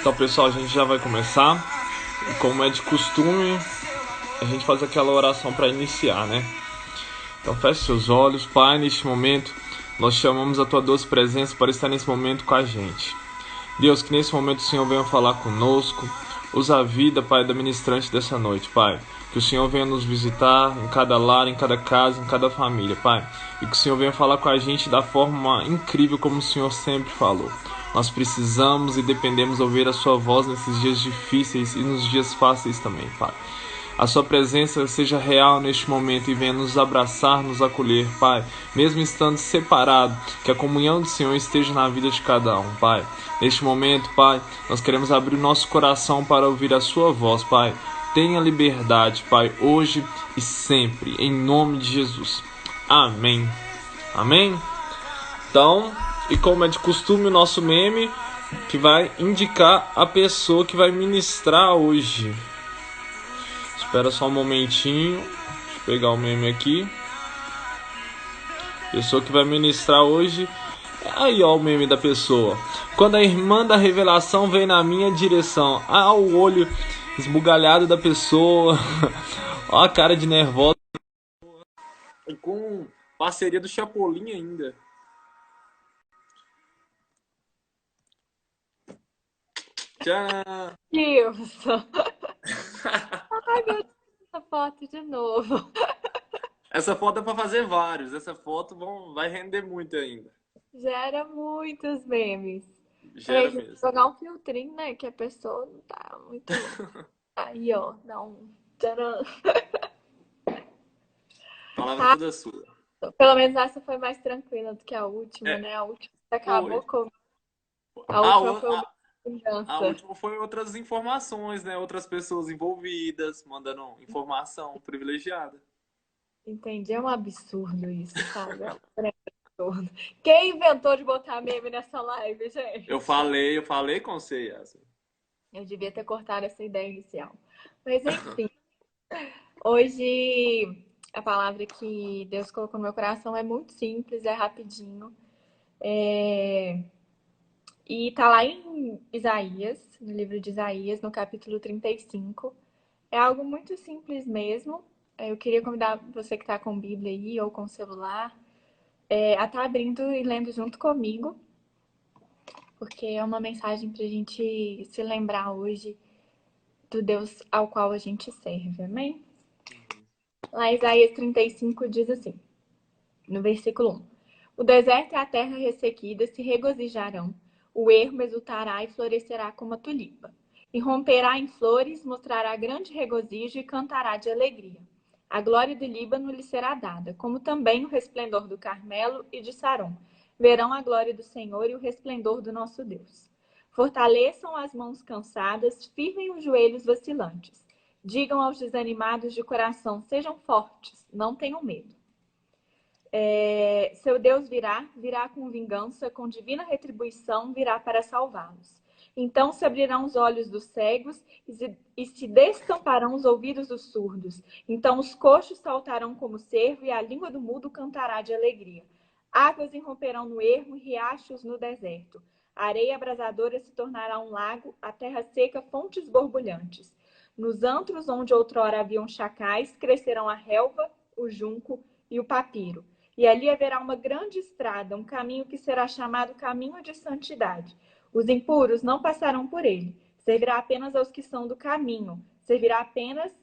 Então, pessoal, a gente já vai começar. E como é de costume, a gente faz aquela oração para iniciar, né? Então, feche seus olhos, Pai, neste momento, nós chamamos a Tua doce presença para estar nesse momento com a gente. Deus, que nesse momento o Senhor venha falar conosco. Usa a vida, Pai, da ministrante dessa noite, Pai. Que o Senhor venha nos visitar em cada lar, em cada casa, em cada família, Pai. E que o Senhor venha falar com a gente da forma incrível como o Senhor sempre falou. Nós precisamos e dependemos ouvir a Sua voz nesses dias difíceis e nos dias fáceis também, Pai. A Sua presença seja real neste momento e venha nos abraçar, nos acolher, Pai. Mesmo estando separado, que a comunhão do Senhor esteja na vida de cada um, Pai. Neste momento, Pai, nós queremos abrir o nosso coração para ouvir a Sua voz, Pai. Tenha liberdade, Pai, hoje e sempre, em nome de Jesus. Amém. Amém? Então, e como é de costume, o nosso meme que vai indicar a pessoa que vai ministrar hoje. Espera só um momentinho. Deixa eu pegar o meme aqui. Pessoa que vai ministrar hoje. Aí, ó, o meme da pessoa. Quando a irmã da revelação vem na minha direção. Ah, o olho esbugalhado da pessoa. Ó a cara de nervosa. E com parceria do Chapolin ainda. Tchau. Wilson. Ai, meu Deus, essa foto de novo. Essa foto é pra fazer vários. Essa foto vai render muito ainda. Gera muitos memes. Peraí, Gera deixa eu mesmo. jogar um filtrinho, né? Que a pessoa não tá muito. Aí, ó, dá um. Tcharam. Palavra Tá? toda sua. Pelo menos essa foi mais tranquila do que a última, É, né? A última acabou foi. com. A A, última o- foi uma a, a vingança. última foi outras informações, né? Outras pessoas envolvidas, mandando informação privilegiada. Entendi, é um absurdo isso, sabe? É um absurdo. Quem inventou de botar meme nessa live, gente? Eu falei com você, Yasmin. Eu devia ter cortado essa ideia inicial. Mas enfim, hoje a palavra que Deus colocou no meu coração é muito simples, é rapidinho. E tá lá em Isaías, no livro de Isaías, no capítulo 35. É algo muito simples mesmo. Eu queria convidar você que está com Bíblia aí ou com celular, a estar abrindo e lendo junto comigo, porque é uma mensagem para a gente se lembrar hoje do Deus ao qual a gente serve, amém? Lá em Isaías 35 diz assim, no versículo 1. O deserto e a terra ressequida se regozijarão, o ermo exultará e florescerá como a tulipa. E romperá em flores, mostrará grande regozijo e cantará de alegria. A glória do Líbano lhe será dada, como também o resplendor do Carmelo e de Sarom. Verão a glória do Senhor e o resplendor do nosso Deus. Fortaleçam as mãos cansadas, firmem os joelhos vacilantes. Digam aos desanimados de coração, sejam fortes, não tenham medo. Seu Deus virá com vingança, com divina retribuição, virá para salvá-los. Então se abrirão os olhos dos cegos e se destamparão os ouvidos dos surdos. Então os coxos saltarão como cervo e a língua do mudo cantará de alegria. Águas irromperão no ermo e riachos no deserto. A areia abrasadora se tornará um lago, a terra seca fontes borbulhantes. Nos antros onde outrora haviam chacais, crescerão a relva, o junco e o papiro. E ali haverá uma grande estrada, um caminho que será chamado caminho de santidade. Os impuros não passarão por ele. Servirá apenas aos que são do caminho. Servirá apenas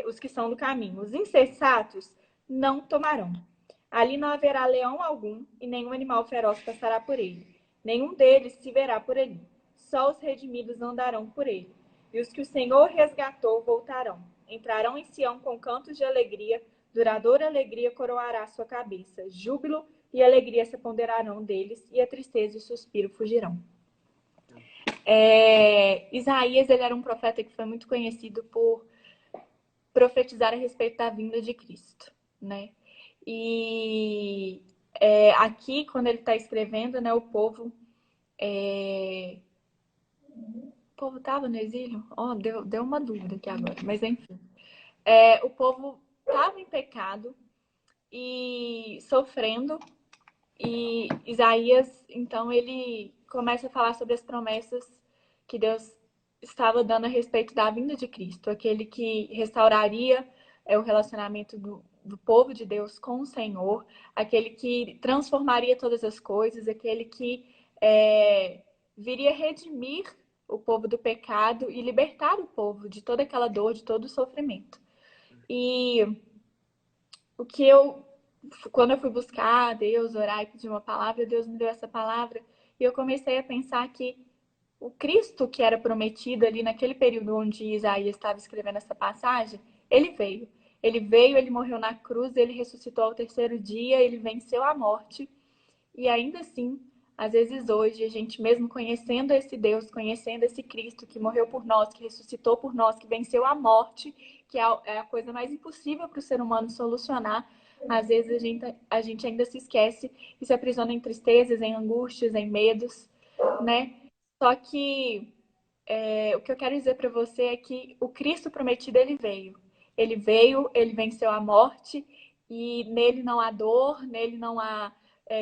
os que são do caminho. Os insensatos não tomarão. Ali não haverá leão algum e nenhum animal feroz passará por ele. Nenhum deles se verá por ali. Só os redimidos andarão por ele. E os que o Senhor resgatou voltarão. Entrarão em Sião com cantos de alegria. Duradoura alegria coroará sua cabeça. Júbilo e alegria se apoderarão deles, e a tristeza e o suspiro fugirão. Isaías, ele era um profeta que foi muito conhecido por profetizar a respeito da vinda de Cristo, né? E aqui, quando ele está escrevendo, né, o povo estava no exílio? Deu uma dúvida aqui agora, mas enfim. O povo estava em pecado e sofrendo. E Isaías, então, ele começa a falar sobre as promessas que Deus estava dando a respeito da vinda de Cristo, aquele que restauraria o relacionamento do povo de Deus com o Senhor, aquele que transformaria todas as coisas, aquele que viria redimir o povo do pecado e libertar o povo de toda aquela dor, de todo o sofrimento. E o que quando eu fui buscar Deus, orar e pedir uma palavra, Deus me deu essa palavra e eu comecei a pensar que o Cristo que era prometido ali naquele período onde Isaías estava escrevendo essa passagem, ele veio. Ele veio, ele morreu na cruz, ele ressuscitou ao terceiro dia, ele venceu a morte. E ainda assim, às vezes hoje, a gente mesmo conhecendo esse Deus, conhecendo esse Cristo que morreu por nós, que ressuscitou por nós, que venceu a morte, que é a coisa mais impossível para o ser humano solucionar, às vezes a gente ainda se esquece e se aprisiona em tristezas, em angústias, em medos, né? Só que o que eu quero dizer para você é que o Cristo prometido, ele veio. Ele veio, ele venceu a morte e nele não há dor, nele não há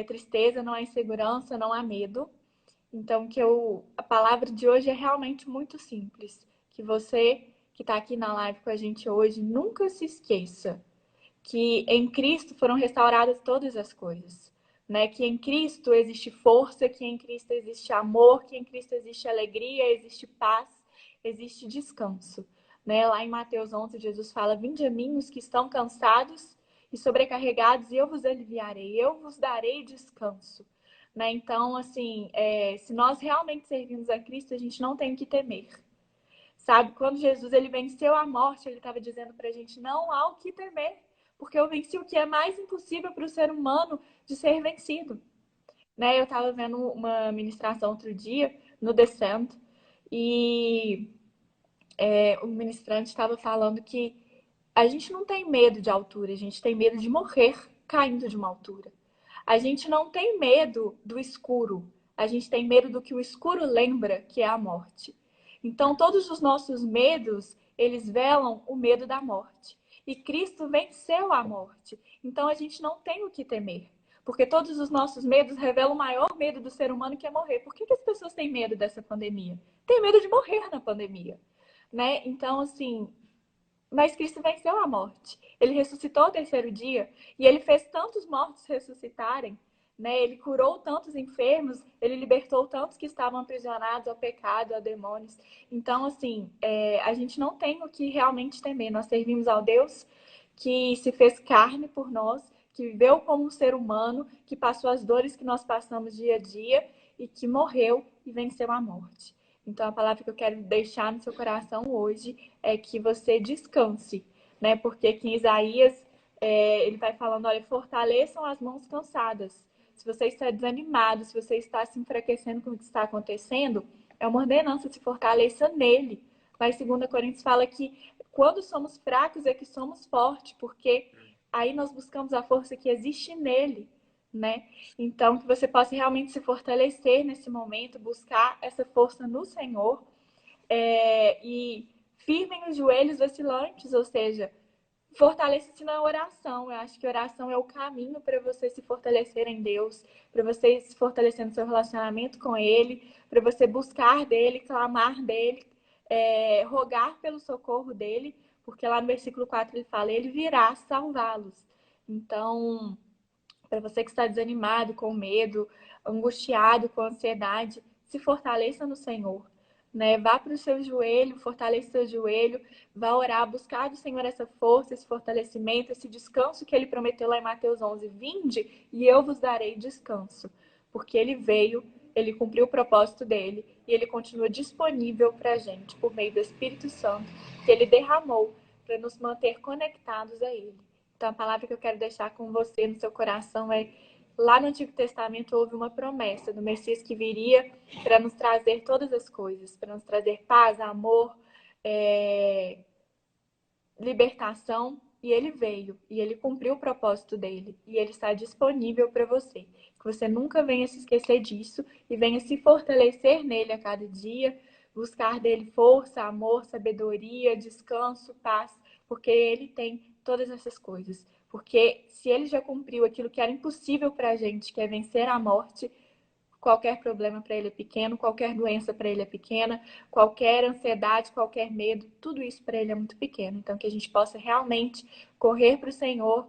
tristeza, não há insegurança, não há medo. Então, a palavra de hoje é realmente muito simples. Que você que está aqui na live com a gente hoje nunca se esqueça que em Cristo foram restauradas todas as coisas. Né? Que em Cristo existe força, que em Cristo existe amor, que em Cristo existe alegria, existe paz, existe descanso. Né? Lá em Mateus 11, Jesus fala: vinde a mim os que estão cansados e sobrecarregados, e eu vos aliviarei, eu vos darei descanso. Né? Então, assim, se nós realmente servimos a Cristo, a gente não tem que temer. Sabe, quando Jesus ele venceu a morte, ele estava dizendo para a gente: não há o que temer, porque eu venci o que é mais impossível para o ser humano de ser vencido. Né? Eu estava vendo uma ministração outro dia no Descent e o ministrante estava falando que a gente não tem medo de altura, a gente tem medo de morrer caindo de uma altura. A gente não tem medo do escuro, a gente tem medo do que o escuro lembra, que é a morte. Então, todos os nossos medos, eles velam o medo da morte. E Cristo venceu a morte. Então, a gente não tem o que temer. Porque todos os nossos medos revelam o maior medo do ser humano, que é morrer. Por que as pessoas têm medo dessa pandemia? Tem medo de morrer na pandemia. Né? Então, assim, mas Cristo venceu a morte. Ele ressuscitou ao terceiro dia e ele fez tantos mortos ressuscitarem, né? Ele curou tantos enfermos, ele libertou tantos que estavam aprisionados ao pecado, a demônios. Então, assim, a gente não tem o que realmente temer. Nós servimos ao Deus que se fez carne por nós, que viveu como um ser humano, que passou as dores que nós passamos dia a dia e que morreu e venceu a morte. Então, a palavra que eu quero deixar no seu coração hoje é que você descanse, né? Porque aqui em Isaías, ele vai falando: olha, fortaleçam as mãos cansadas. Se você está desanimado, se você está se enfraquecendo com o que está acontecendo, é uma ordenança, se fortaleça nele. Mas 2 Coríntios fala que quando somos fracos é que somos fortes, porque aí nós buscamos a força que existe nele, né? Então, que você possa realmente se fortalecer nesse momento, buscar essa força no Senhor e firmem os joelhos vacilantes, ou seja, fortaleça-se na oração. Eu acho que oração é o caminho para você se fortalecer em Deus, para você se fortalecer no seu relacionamento com Ele, para você buscar dEle, clamar dEle, rogar pelo socorro dEle, porque lá no versículo 4 ele fala: Ele virá salvá-los. Então, para você que está desanimado, com medo, angustiado, com ansiedade, se fortaleça no Senhor. Né? Vá para o seu joelho, fortaleça o seu joelho, vá orar, buscar do Senhor essa força, esse fortalecimento, esse descanso que Ele prometeu lá em Mateus 11. Vinde e eu vos darei descanso. Porque Ele veio, Ele cumpriu o propósito dEle e Ele continua disponível para a gente por meio do Espírito Santo que Ele derramou para nos manter conectados a Ele. Então, a palavra que eu quero deixar com você no seu coração é: lá no Antigo Testamento houve uma promessa do Messias que viria para nos trazer todas as coisas, para nos trazer paz, amor, libertação, e ele veio, e ele cumpriu o propósito dele, e ele está disponível para você. Que você nunca venha se esquecer disso e venha se fortalecer nele a cada dia, buscar dele força, amor, sabedoria, descanso, paz, porque ele tem todas essas coisas. Porque se ele já cumpriu aquilo que era impossível para a gente, que é vencer a morte, qualquer problema para ele é pequeno, qualquer doença para ele é pequena, qualquer ansiedade, qualquer medo, tudo isso para ele é muito pequeno. Então, que a gente possa realmente correr para o Senhor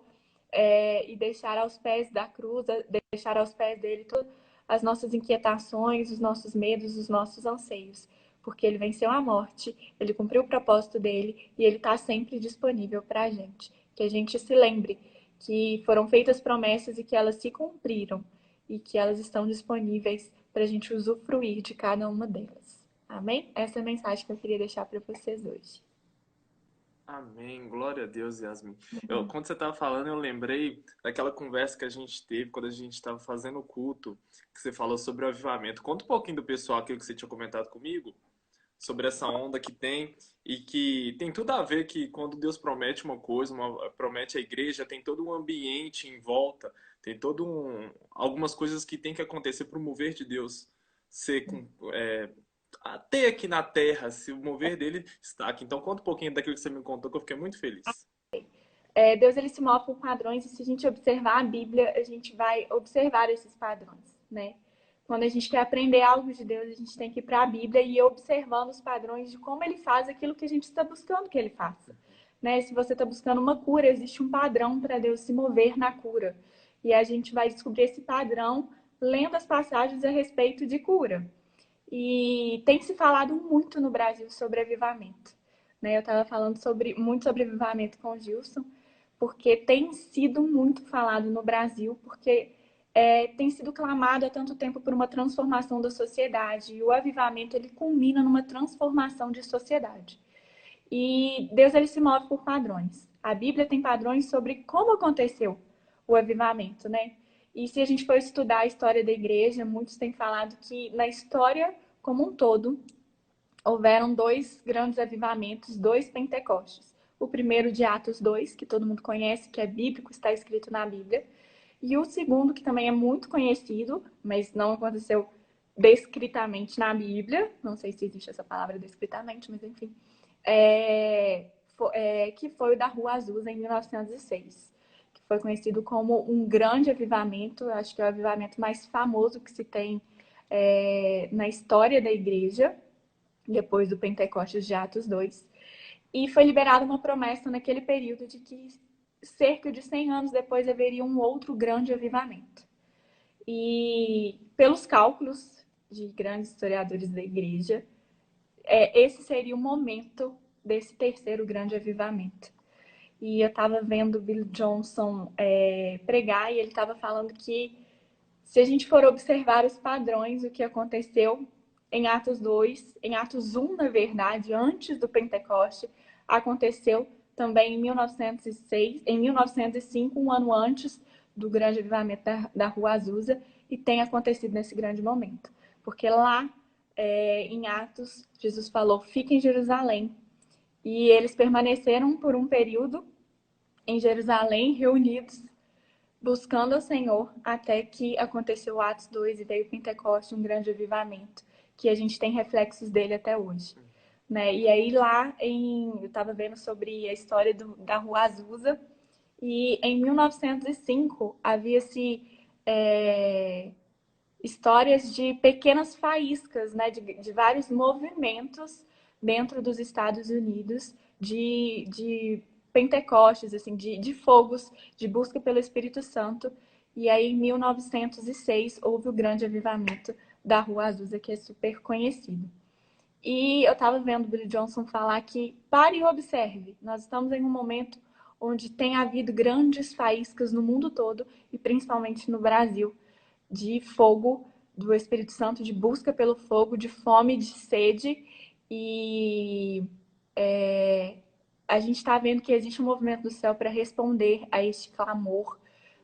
e deixar aos pés da cruz, deixar aos pés dele todas as nossas inquietações, os nossos medos, os nossos anseios. Porque ele venceu a morte, ele cumpriu o propósito dele e ele está sempre disponível para a gente. Que a gente se lembre que foram feitas promessas e que elas se cumpriram e que elas estão disponíveis para a gente usufruir de cada uma delas. Amém? Essa é a mensagem que eu queria deixar para vocês hoje. Amém, glória a Deus, Yasmin. Quando você estava falando, eu lembrei daquela conversa que a gente teve quando a gente estava fazendo o culto, que você falou sobre o avivamento. Conta um pouquinho do pessoal, aquilo que você tinha comentado comigo, sobre essa onda que tem e que tem tudo a ver que quando Deus promete uma coisa, promete a igreja, tem todo um ambiente em volta, tem algumas coisas que tem que acontecer para o mover de Deus ser ter aqui na terra, se o mover dele está aqui. Então conta um pouquinho daquilo que você me contou, que eu fiquei muito feliz. Deus ele se move por padrões e se a gente observar a Bíblia, a gente vai observar esses padrões, né? Quando a gente quer aprender algo de Deus, a gente tem que ir para a Bíblia e ir observando os padrões de como ele faz aquilo que a gente está buscando que ele faça. Né? Se você está buscando uma cura, existe um padrão para Deus se mover na cura. E a gente vai descobrir esse padrão lendo as passagens a respeito de cura. E tem se falado muito no Brasil sobre avivamento. Né? Eu estava falando muito sobre avivamento com o Gilson, porque tem sido muito falado no Brasil, porque tem sido clamado há tanto tempo por uma transformação da sociedade. E o avivamento, ele culmina numa transformação de sociedade. E Deus, ele se move por padrões. A Bíblia tem padrões sobre como aconteceu o avivamento, né? E se a gente for estudar a história da igreja, muitos têm falado que na história como um todo, houveram 2 grandes avivamentos, 2 Pentecostes. O primeiro de Atos 2, que todo mundo conhece, que é bíblico, está escrito na Bíblia. E o segundo, que também é muito conhecido, mas não aconteceu descritamente na Bíblia, não sei se existe essa palavra descritamente, mas enfim, que foi o da Rua Azusa em 1906, que foi conhecido como um grande avivamento, acho que é o avivamento mais famoso que se tem na história da igreja, depois do Pentecostes de Atos 2. E foi liberada uma promessa naquele período de que cerca de 100 anos depois haveria um outro grande avivamento. E pelos cálculos de grandes historiadores da igreja, esse seria o momento desse terceiro grande avivamento. E eu estava vendo o Bill Johnson pregar e ele estava falando que se a gente for observar os padrões, o que aconteceu em Atos 2, em Atos 1, na verdade, antes do Pentecoste, aconteceu também em 1906, em 1905, um ano antes do grande avivamento da Rua Azusa, e tem acontecido nesse grande momento. Porque lá, em Atos, Jesus falou, fica em Jerusalém. E eles permaneceram por um período em Jerusalém, reunidos, buscando ao Senhor, até que aconteceu o Atos 2 e veio o Pentecoste, um grande avivamento, que a gente tem reflexos dele até hoje. Né? E aí lá, eu estava vendo sobre a história da Rua Azusa, e em 1905 havia-se histórias de pequenas faíscas, né? de vários movimentos dentro dos Estados Unidos, de Pentecostes, assim, de fogos, de busca pelo Espírito Santo. E aí, em 1906, houve o grande avivamento da Rua Azusa, que é super conhecido. E eu estava vendo o Billy Johnson falar que, pare e observe, nós estamos em um momento onde tem havido grandes faíscas no mundo todo, e principalmente no Brasil, de fogo do Espírito Santo, de busca pelo fogo, de fome, de sede. E a gente está vendo que existe um movimento do céu para responder a este clamor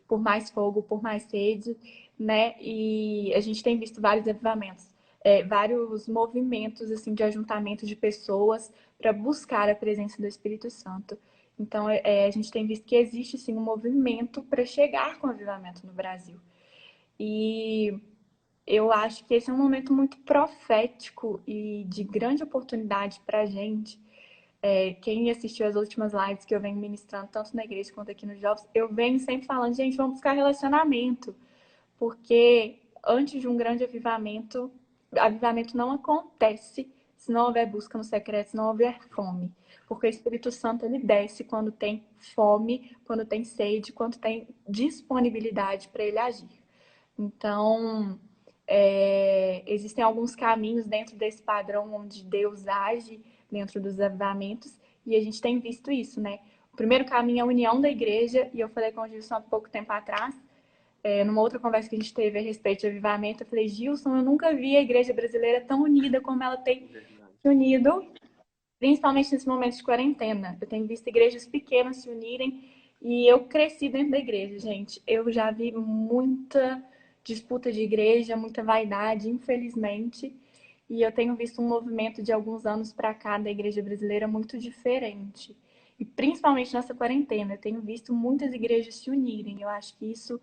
por mais fogo, por mais sede, né? E a gente tem visto vários avivamentos, vários movimentos assim de ajuntamento de pessoas para buscar a presença do Espírito Santo. Então, a gente tem visto que existe sim um movimento para chegar com o avivamento no Brasil. E eu acho que esse é um momento muito profético e de grande oportunidade para a gente. Quem assistiu as últimas lives que eu venho ministrando, tanto na igreja quanto aqui nos jovens, eu venho sempre falando, gente, vamos buscar relacionamento. Porque antes de um grande avivamento não acontece se não houver busca no secreto, se não houver fome. Porque o Espírito Santo, ele desce quando tem fome, quando tem sede, quando tem disponibilidade para ele agir. Então, existem alguns caminhos dentro desse padrão onde Deus age dentro dos avivamentos, e a gente tem visto isso, né? O primeiro caminho é a união da igreja, e eu falei com o Gilson há pouco tempo atrás, numa outra conversa que a gente teve a respeito de avivamento, eu falei, Gilson, eu nunca vi a igreja brasileira tão unida como ela tem se unido, principalmente nesse momento de quarentena. Eu tenho visto igrejas pequenas se unirem, e eu cresci dentro da igreja, gente. Eu já vi muita disputa de igreja, muita vaidade, infelizmente. E eu tenho visto um movimento de alguns anos para cá da igreja brasileira muito diferente. E principalmente nessa quarentena, eu tenho visto muitas igrejas se unirem. Eu acho que isso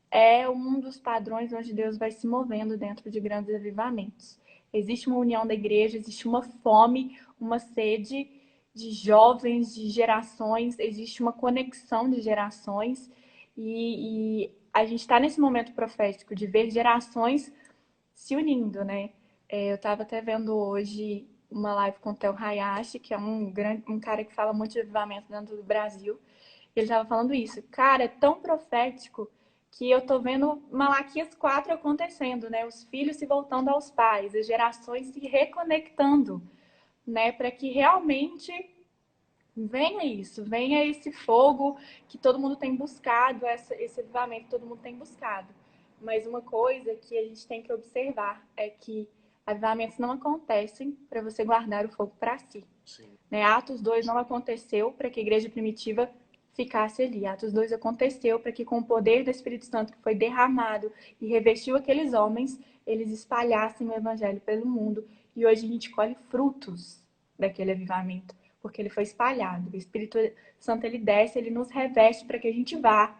é um dos padrões onde Deus vai se movendo dentro de grandes avivamentos. Existe uma união da igreja, existe uma fome, uma sede de jovens, de gerações, existe uma conexão de gerações e a gente está nesse momento profético de ver gerações se unindo, né? Eu estava até vendo hoje uma live com o Theo Hayashi, que é um cara que fala muito de avivamento dentro do Brasil. Ele estava falando isso. Cara, é tão profético que eu tô vendo Malaquias 4 acontecendo, né? Os filhos se voltando aos pais, as gerações se reconectando, né? Para que realmente venha isso, venha esse fogo que todo mundo tem buscado, esse avivamento que todo mundo tem buscado. Mas uma coisa que a gente tem que observar é que avivamentos não acontecem para você guardar o fogo para si. Né? Atos 2 não aconteceu para que a igreja primitiva ficasse ali. Atos 2 aconteceu para que, com o poder do Espírito Santo que foi derramado e revestiu aqueles homens, eles espalhassem o evangelho pelo mundo. E hoje a gente colhe frutos daquele avivamento, porque ele foi espalhado. O Espírito Santo, ele desce, ele nos reveste para que a gente vá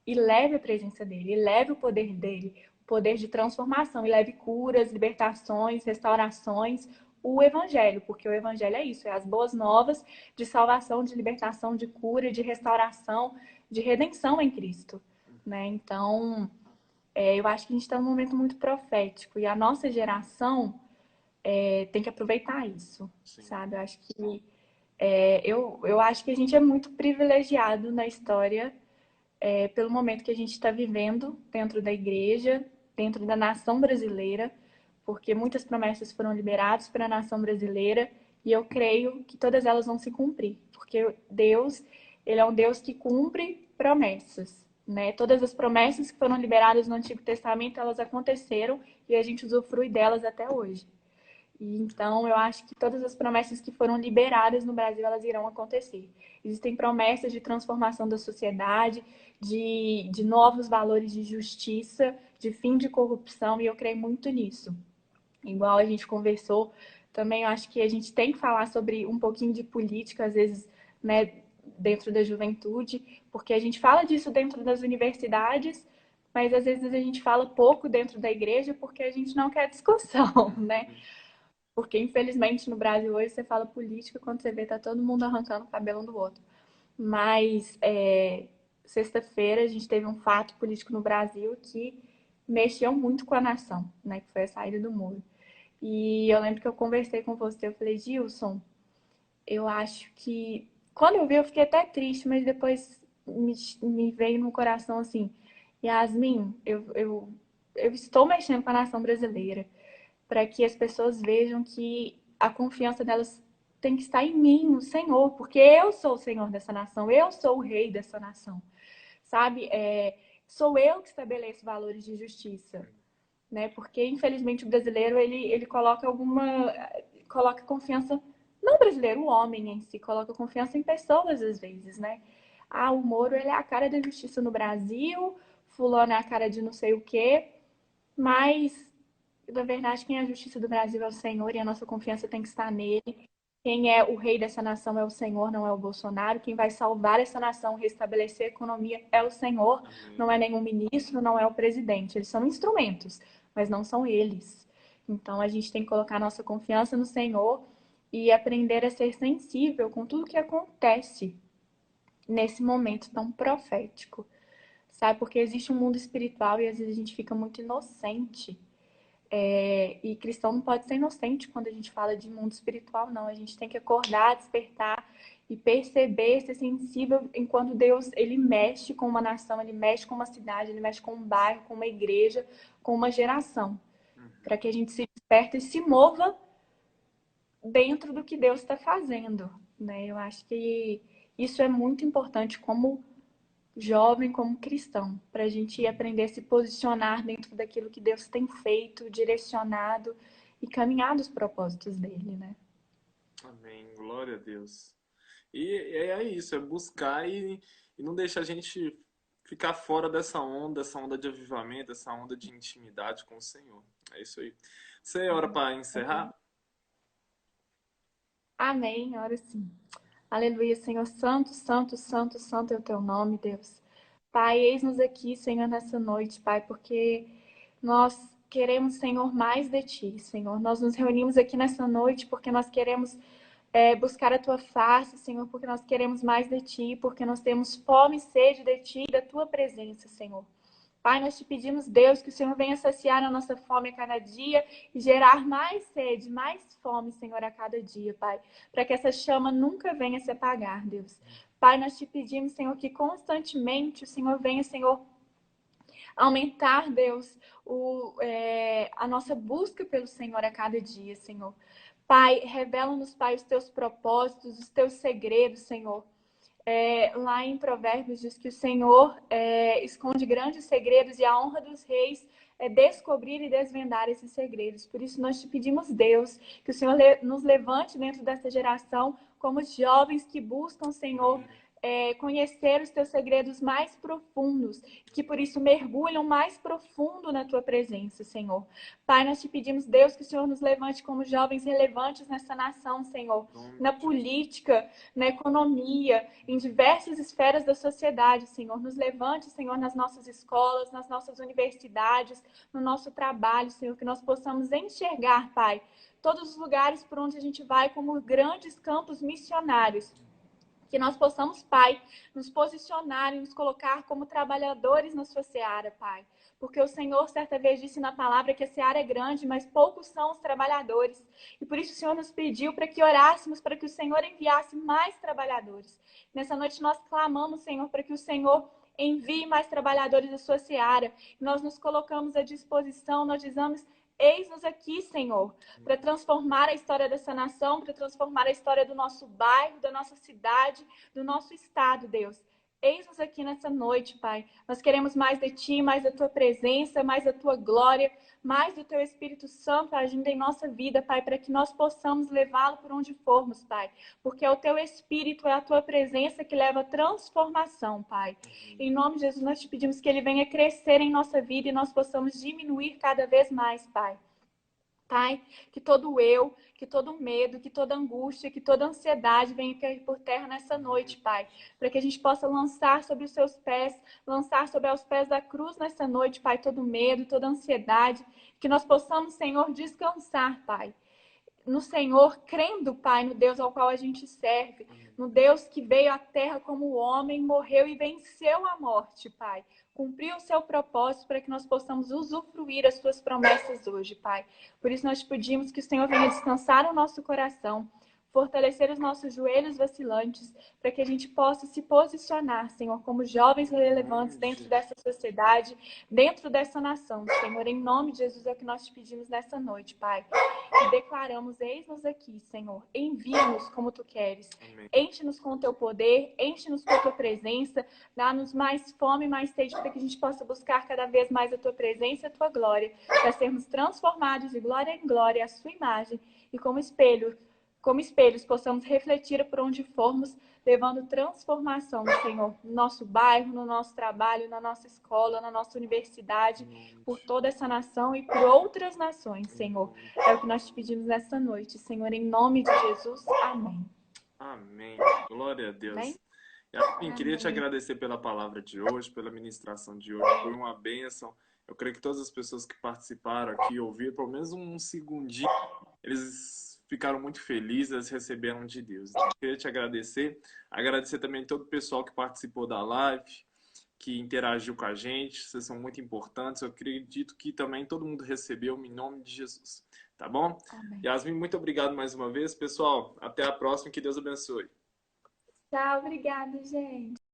e leve a presença dele, e leve o poder dele, o poder de transformação, e leve curas, libertações, restaurações, o evangelho, porque o evangelho é isso, é as boas novas de salvação, de libertação, de cura, de restauração, de redenção em Cristo, né? Então, eu acho que a gente está num momento muito profético, e a nossa geração tem que aproveitar isso, sabe? Eu acho que eu acho que a gente é muito privilegiado na história pelo momento que a gente está vivendo dentro da igreja, dentro da nação brasileira, porque muitas promessas foram liberadas para a nação brasileira e eu creio que todas elas vão se cumprir, porque Deus, ele é um Deus que cumpre promessas, né? Todas as promessas que foram liberadas no Antigo Testamento, elas aconteceram e a gente usufrui delas até hoje. E então eu acho que todas as promessas que foram liberadas no Brasil, elas irão acontecer. Existem promessas de transformação da sociedade, de novos valores de justiça, de fim de corrupção, e eu creio muito nisso. Igual a gente conversou, também eu acho que a gente tem que falar sobre um pouquinho de política, às vezes, né, dentro da juventude, porque a gente fala disso dentro das universidades, mas às vezes a gente fala pouco dentro da igreja porque a gente não quer discussão, né? Porque, infelizmente, no Brasil hoje você fala política, quando você vê, tá todo mundo arrancando o cabelo um do outro. Mas, sexta-feira, a gente teve um fato político no Brasil que mexeu muito com a nação, né? Que foi a saída do muro. E eu lembro que eu conversei com você, eu falei, Gilson, eu acho que... Quando eu vi, eu fiquei até triste, mas depois me veio no coração assim, Yasmin, eu estou mexendo com a nação brasileira para que as pessoas vejam que a confiança delas tem que estar em mim, no Senhor, porque eu sou o Senhor dessa nação, eu sou o rei dessa nação, sabe? Sou eu que estabeleço valores de justiça, né? Porque, infelizmente, o brasileiro, ele coloca confiança, não o brasileiro, o homem em si, coloca confiança em pessoas, às vezes, né? Ah, o Moro, ele é a cara da justiça no Brasil, fulano é a cara de não sei o quê, mas na verdade, quem é a justiça do Brasil é o Senhor e a nossa confiança tem que estar nele. Quem é o rei dessa nação é o Senhor, não é o Bolsonaro. Quem vai salvar essa nação, restabelecer a economia é o Senhor, não é nenhum ministro, não é o presidente. Eles são instrumentos, mas não são eles. Então a gente tem que colocar nossa confiança no Senhor e aprender a ser sensível com tudo que acontece nesse momento tão profético. sabe? Porque existe um mundo espiritual e às vezes a gente fica muito inocente. E cristão não pode ser inocente quando a gente fala de mundo espiritual, não. A gente tem que acordar, despertar e perceber, ser sensível enquanto Deus, ele mexe com uma nação, ele mexe com uma cidade, ele mexe com um bairro, com uma igreja, com uma geração. Para que a gente se desperte e se mova dentro do que Deus está fazendo, né? Eu acho que isso é muito importante como jovem, como cristão, para a gente aprender a se posicionar dentro daquilo que Deus tem feito, direcionado e caminhado os propósitos dele, né? Amém. Glória a Deus. E é isso, é buscar e não deixar a gente ficar fora dessa onda de avivamento, dessa onda de intimidade com o Senhor. É isso aí. Você é hora para encerrar? Amém, ora sim. Aleluia, Senhor. Santo, santo, santo, santo é o teu nome, Deus. Pai, eis-nos aqui, Senhor, nessa noite, Pai, porque nós queremos, Senhor, mais de Ti, Senhor. Nós nos reunimos aqui nessa noite porque nós queremos buscar a Tua face, Senhor, porque nós queremos mais de Ti, porque nós temos fome e sede de Ti e da Tua presença, Senhor. Pai, nós te pedimos, Deus, que o Senhor venha saciar a nossa fome a cada dia e gerar mais sede, mais fome, Senhor, a cada dia, Pai, para que essa chama nunca venha se apagar, Deus. Pai, nós te pedimos, Senhor, que constantemente o Senhor venha, Senhor, aumentar, Deus, a nossa busca pelo Senhor a cada dia, Senhor. Pai, revela-nos, Pai, os teus propósitos, os teus segredos, Senhor. Lá em Provérbios diz que o Senhor esconde grandes segredos e a honra dos reis é descobrir e desvendar esses segredos. Por isso nós te pedimos, Deus, que o Senhor nos levante dentro dessa geração como jovens que buscam, Senhor, conhecer os teus segredos mais profundos, que por isso mergulham mais profundo na tua presença, Senhor. Pai, nós te pedimos, Deus, que o Senhor nos levante como jovens relevantes nessa nação, Senhor, na política, na economia, em diversas esferas da sociedade, Senhor. Nos levante, Senhor, nas nossas escolas, nas nossas universidades, no nosso trabalho, Senhor, que nós possamos enxergar, Pai, todos os lugares por onde a gente vai como grandes campos missionários. Que nós possamos, Pai, nos posicionar e nos colocar como trabalhadores na sua seara, Pai. Porque o Senhor, certa vez, disse na palavra que a seara é grande, mas poucos são os trabalhadores. E por isso o Senhor nos pediu para que orássemos, para que o Senhor enviasse mais trabalhadores. Nessa noite nós clamamos, Senhor, para que o Senhor envie mais trabalhadores da sua seara. Nós nos colocamos à disposição, nós dizemos: eis-nos aqui, Senhor, para transformar a história dessa nação, para transformar a história do nosso bairro, da nossa cidade, do nosso estado, Deus. Eis-nos aqui nessa noite, Pai. Nós queremos mais de Ti, mais da Tua presença, mais da Tua glória, mais do Teu Espírito Santo agindo em nossa vida, Pai, para que nós possamos levá-lo por onde formos, Pai. Porque é o Teu Espírito, é a Tua presença que leva a transformação, Pai. Em nome de Jesus, nós te pedimos que Ele venha crescer em nossa vida e nós possamos diminuir cada vez mais, Pai. Pai, que todo eu, que todo medo, que toda angústia, que toda ansiedade venha cair por terra nessa noite, Pai. Para que a gente possa lançar sobre os seus pés, lançar sobre os pés da cruz nessa noite, Pai, todo medo, toda ansiedade. Que nós possamos, Senhor, descansar, Pai, no Senhor, crendo, Pai, no Deus ao qual a gente serve, no Deus que veio à terra como homem, morreu e venceu a morte, Pai. Cumpriu o seu propósito para que nós possamos usufruir as suas promessas hoje, Pai. Por isso nós te pedimos que o Senhor venha descansar o nosso coração, fortalecer os nossos joelhos vacilantes, para que a gente possa se posicionar, Senhor, como jovens relevantes dentro dessa sociedade, dentro dessa nação. Senhor, em nome de Jesus é o que nós te pedimos nessa noite, Pai. E declaramos: eis-nos aqui, Senhor. Envia-nos como tu queres. Enche-nos com o teu poder, enche-nos com a tua presença, dá-nos mais fome, mais sede, para que a gente possa buscar cada vez mais a tua presença e a tua glória, para sermos transformados de glória em glória à sua imagem e como espelhos, possamos refletir por onde formos, levando transformação, Senhor, no nosso bairro, no nosso trabalho, na nossa escola, na nossa universidade, por toda essa nação e por outras nações, Senhor. É o que nós te pedimos nessa noite, Senhor, em nome de Jesus. Amém. Amém. Glória a Deus. Amém? E queria te agradecer pela palavra de hoje, pela ministração de hoje. Foi uma bênção. Eu creio que todas as pessoas que participaram aqui, ouviram pelo menos um segundinho, eles ficaram muito felizes, eles receberam de Deus. Então, eu queria te agradecer. Agradecer também todo o pessoal que participou da live. que interagiu com a gente. Vocês são muito importantes. Eu acredito que também todo mundo recebeu em nome de Jesus. Tá bom? Amém. Yasmin, muito obrigado mais uma vez. Pessoal, até a próxima. Que Deus abençoe. Tchau, obrigada, gente.